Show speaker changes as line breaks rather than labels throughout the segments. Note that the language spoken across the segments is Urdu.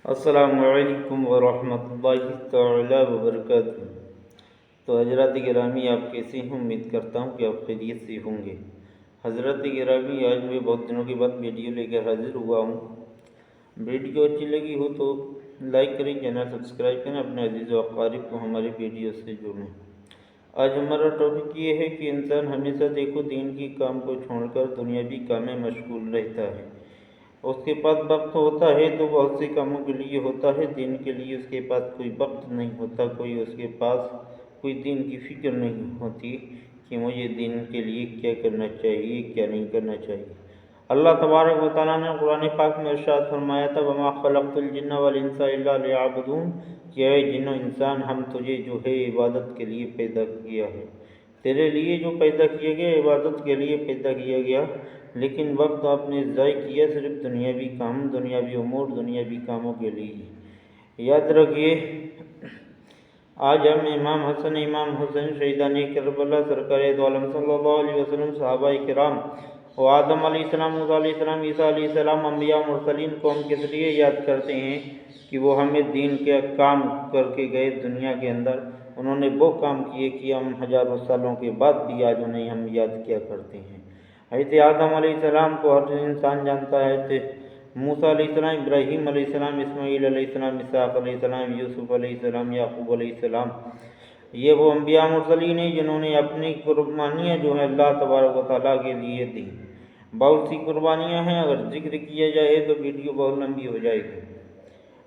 السلام علیکم ورحمۃ اللہ تعالی وبرکاتہ۔ تو حضرات گرامی، آپ کیسے ہیں؟ امید کرتا ہوں کہ آپ خیریت سے ہوں گے۔ حضرات گرامی، آج میں بہت دنوں کے بعد ویڈیو لے کر حاضر ہوا ہوں۔ ویڈیو اچھی لگی ہو تو لائک کریں، چینل سبسکرائب کریں، اپنے عزیز و اقارب کو ہماری ویڈیو سے جوڑیں۔ آج ہمارا ٹاپک یہ ہے کہ انسان ہمیشہ دیکھو دین کی کام کو چھوڑ کر دنیاوی کام میں مشغول رہتا ہے۔ اس کے پاس وقت ہوتا ہے تو بہت سے کاموں کے لیے ہوتا ہے، دین کے لیے اس کے پاس کوئی وقت نہیں ہوتا، اس کے پاس کوئی دین کی فکر نہیں ہوتی کہ مجھے دین کے لیے کیا کرنا چاہیے، کیا نہیں کرنا چاہیے۔ اللہ تبارک و تعالیٰ نے قرآن پاک میں ارشاد فرمایا تھا، وَمَا خَلَقْتُ الْجِنَّ وَالْإِنسَ إِلَّا لِيَعْبُدُونِ، کہ اے جن و انسان، ہم تجھے جو ہے عبادت کے لیے پیدا کیا ہے۔ تیرے لیے جو پیدا کیا گیا، عبادت کے لیے پیدا کیا گیا، لیکن وقت آپ نے ضائع کیا صرف دنیاوی کام، دنیاوی امور، دنیاوی کاموں کے لیے۔ یاد رکھیے، آج ہم امام حسن، امام حسین، شہیدان کربلا، سرکار دو عالم صلی اللہ علیہ وسلم، صحابہ کرام و آدم علیہ السلام، موسیٰ علیہ السلام، عیسیٰ علیہ السلام، انبیاء مرسلین کو ہم کس لیے یاد کرتے ہیں کہ وہ ہمیں دین کے کام کر کے گئے دنیا کے اندر۔ انہوں نے وہ کام کیے کہ ہم ہزاروں سالوں کے بعد بھی آج انہیں ہم یاد کیا کرتے ہیں۔ حضرت آدم علیہ السلام کو ہر انسان جانتا ہے، موسیٰ علیہ السلام، ابراہیم علیہ السلام، اسماعیل علیہ السلام، اسحاق علیہ السلام، یوسف علیہ السلام، یعقوب علیہ السلام۔ یہ وہ انبیاء مرسلین ہیں جنہوں نے اپنی قربانیاں جو ہیں اللہ تبارک و تعالیٰ کے لیے دیں۔ بہت سی قربانیاں ہیں، اگر ذکر کیا جائے تو ویڈیو بہت لمبی ہو جائے گی۔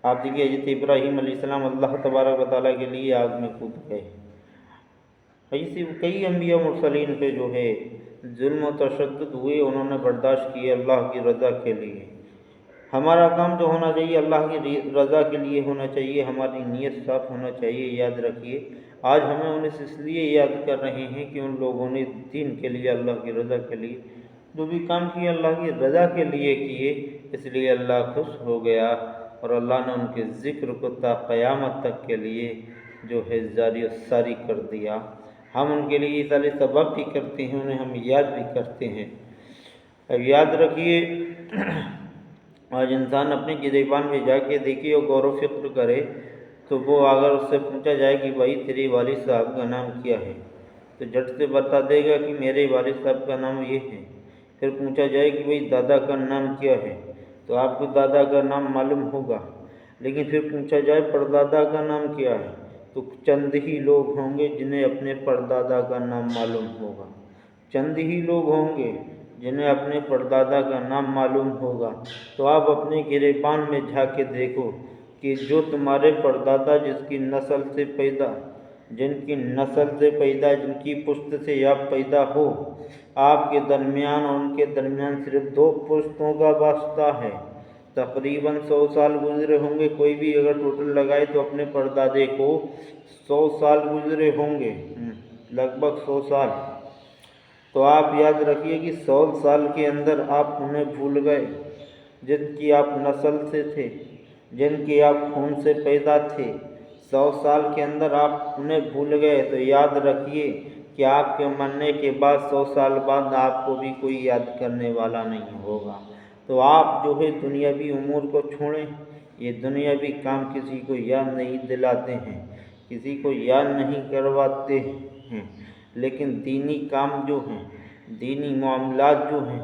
آپ دیکھیے، حضرت ابراہیم علیہ السلام اللہ تبارک و تعالیٰ کے لیے آگ میں کود گئے۔ ایسے کئی انبیاء مرسلین پہ جو ہے ظلم و تشدد ہوئے، انہوں نے برداشت کیے اللہ کی رضا کے لیے۔ ہمارا کام جو ہونا چاہیے اللہ کی رضا کے لیے ہونا چاہیے، ہماری نیت صاف ہونا چاہیے۔ یاد رکھیے، آج ہمیں انہیں اس لیے یاد کر رہے ہیں کہ ان لوگوں نے دین کے لیے، اللہ کی رضا کے لیے جو بھی کام کیے، اللہ کی رضا کے لیے کیے، اس لیے اللہ خوش ہو گیا اور اللہ نے ان کے ذکر کو تا قیامت تک کے لیے جو ہے جاری و ساری کر دیا۔ ہم ان کے لیے سارے سبب بھی کرتے ہیں، انہیں ہم یاد بھی کرتے ہیں۔ اب یاد رکھیے، آج انسان اپنی گریبان میں جا کے دیکھے اور غور و فکر کرے تو وہ اگر اس سے پوچھا جائے کہ بھائی تیرے والد صاحب کا نام کیا ہے، تو جھٹ سے بتا دے گا کہ میرے والد صاحب کا نام یہ ہے۔ پھر پوچھا جائے کہ بھائی دادا کا نام کیا ہے، تو آپ کو دادا کا نام معلوم ہوگا، لیکن پھر پوچھا جائے پردادا کا نام کیا ہے تو چند ہی لوگ ہوں گے جنہیں اپنے پردادا کا نام معلوم ہوگا۔ چند ہی لوگ ہوں گے جنہیں اپنے پردادا کا نام معلوم ہوگا۔ تو آپ اپنے گریبان میں جا کے دیکھو کہ جو تمہارے پردادا جن کی نسل سے پیدا، جن کی پشت سے آپ پیدا ہو، آپ کے درمیان اور ان کے درمیان صرف 2 پشتوں کا واسطہ ہے۔ تقریباً 100 سال گزرے ہوں گے، کوئی بھی اگر ٹوٹل لگائے تو اپنے پردادے کو 100 سال گزرے ہوں گے، لگ بھگ 100 سال۔ تو آپ یاد رکھیے کہ 100 سال کے اندر آپ انہیں بھول گئے جن کی آپ نسل سے تھے، جن کے آپ خون سے پیدا تھے۔ 100 سال کے اندر آپ انہیں بھول گئے تو یاد رکھیے کہ آپ کے مرنے کے بعد 100 سال بعد آپ کو بھی کوئی یاد کرنے والا نہیں ہوگا۔ تو آپ جو ہے دنیاوی امور کو چھوڑیں، یہ دنیاوی کام کسی کو یاد نہیں دلاتے ہیں، کسی کو یاد نہیں کرواتے ہیں، لیکن دینی کام جو ہیں، دینی معاملات جو ہیں،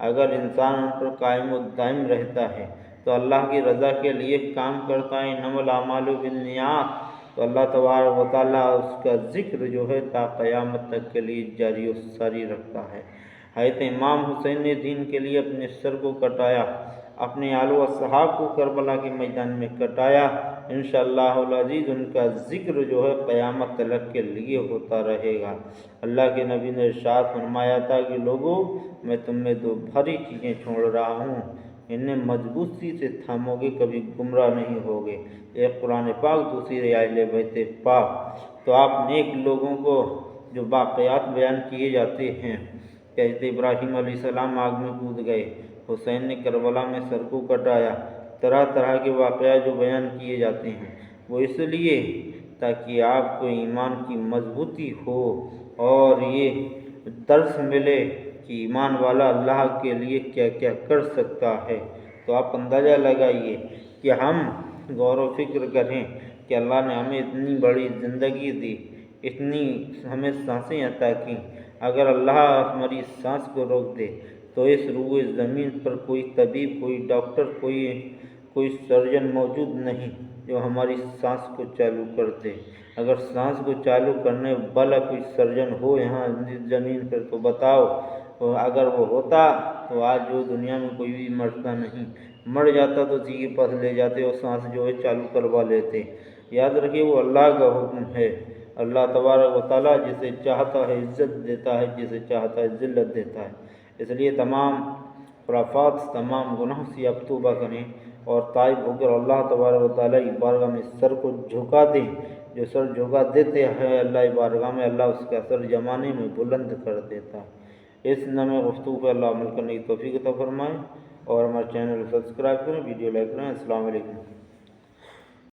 اگر انسان ان پر قائم و دائم رہتا ہے تو اللہ کی رضا کے لیے کام کرتا ہے، انما الاعمال بالنیات، تو اللہ تبارک و تعالیٰ اس کا ذکر جو ہے تا قیامت تک کے لیے جاری و ساری رکھتا ہے۔ حضرت امام حسین نے دین کے لیے اپنے سر کو کٹایا، اپنے آل و اصحاب کو کربلا کے میدان میں کٹایا۔ انشاءاللہ العزیز ان کا ذکر جو ہے قیامت تک کے لیے ہوتا رہے گا۔ اللہ کے نبی نے ارشاد فرمایا تھا کہ لوگوں، میں تم میں 2 بھاری چیزیں چھوڑ رہا ہوں، انہیں مضبوطی سے تھامو گے، کبھی گمراہ نہیں ہوگے۔ ایک قرآن پاک، دوسری اہل بیت پاک۔ تو آپ نیک لوگوں کو جو واقعات بیان کیے جاتے ہیں کہ حضرت ابراہیم علیہ السلام آگ میں کود گئے، حسین نے کربلا میں سر کو کٹایا، طرح طرح کے واقعات جو بیان کیے جاتے ہیں، وہ اس لیے تاکہ آپ کو ایمان کی مضبوطی ہو اور یہ درس ملے کہ ایمان والا اللہ کے لیے کیا کیا کر سکتا ہے۔ تو آپ اندازہ لگائیے کہ ہم غور و فکر کریں کہ اللہ نے ہمیں اتنی بڑی زندگی دی، اتنی ہمیں سانسیں عطا کیں۔ اگر اللہ ہماری سانس کو روک دے تو اس روئے زمین پر کوئی طبیب، کوئی ڈاکٹر، کوئی سرجن موجود نہیں جو ہماری سانس کو چالو کر دے۔ اگر سانس کو چالو کرنے والا کوئی سرجن ہو یہاں زمین پر تو بتاؤ، اگر وہ ہوتا تو آج جو دنیا میں کوئی بھی مرتا نہیں، مر جاتا تو اسی کے پاس لے جاتے اور سانس جو ہے چالو کروا لیتے۔ یاد رکھیے وہ اللہ کا حکم ہے۔ اللہ تبارک و تعالیٰ جسے چاہتا ہے عزت دیتا ہے، جسے چاہتا ہے ذلت دیتا ہے۔ اس لیے تمام خرافات، تمام گناہوں سے آپ توبہ کریں اور تائب ہو کر اللہ تبارک و تعالیٰ کی بارگاہ میں سر کو جھکا دیں۔ جو سر جھکا دیتے ہیں اللہ کی بارگاہ میں، اللہ اس کا سر زمانے میں بلند کر دیتا ہے۔ اس نام گفتگو پر اللہ عمل کرنے کی توفیق عطا فرمائے اور ہمارے چینل کو سبسکرائب کریں، ویڈیو لائک کریں۔ السلام علیکم۔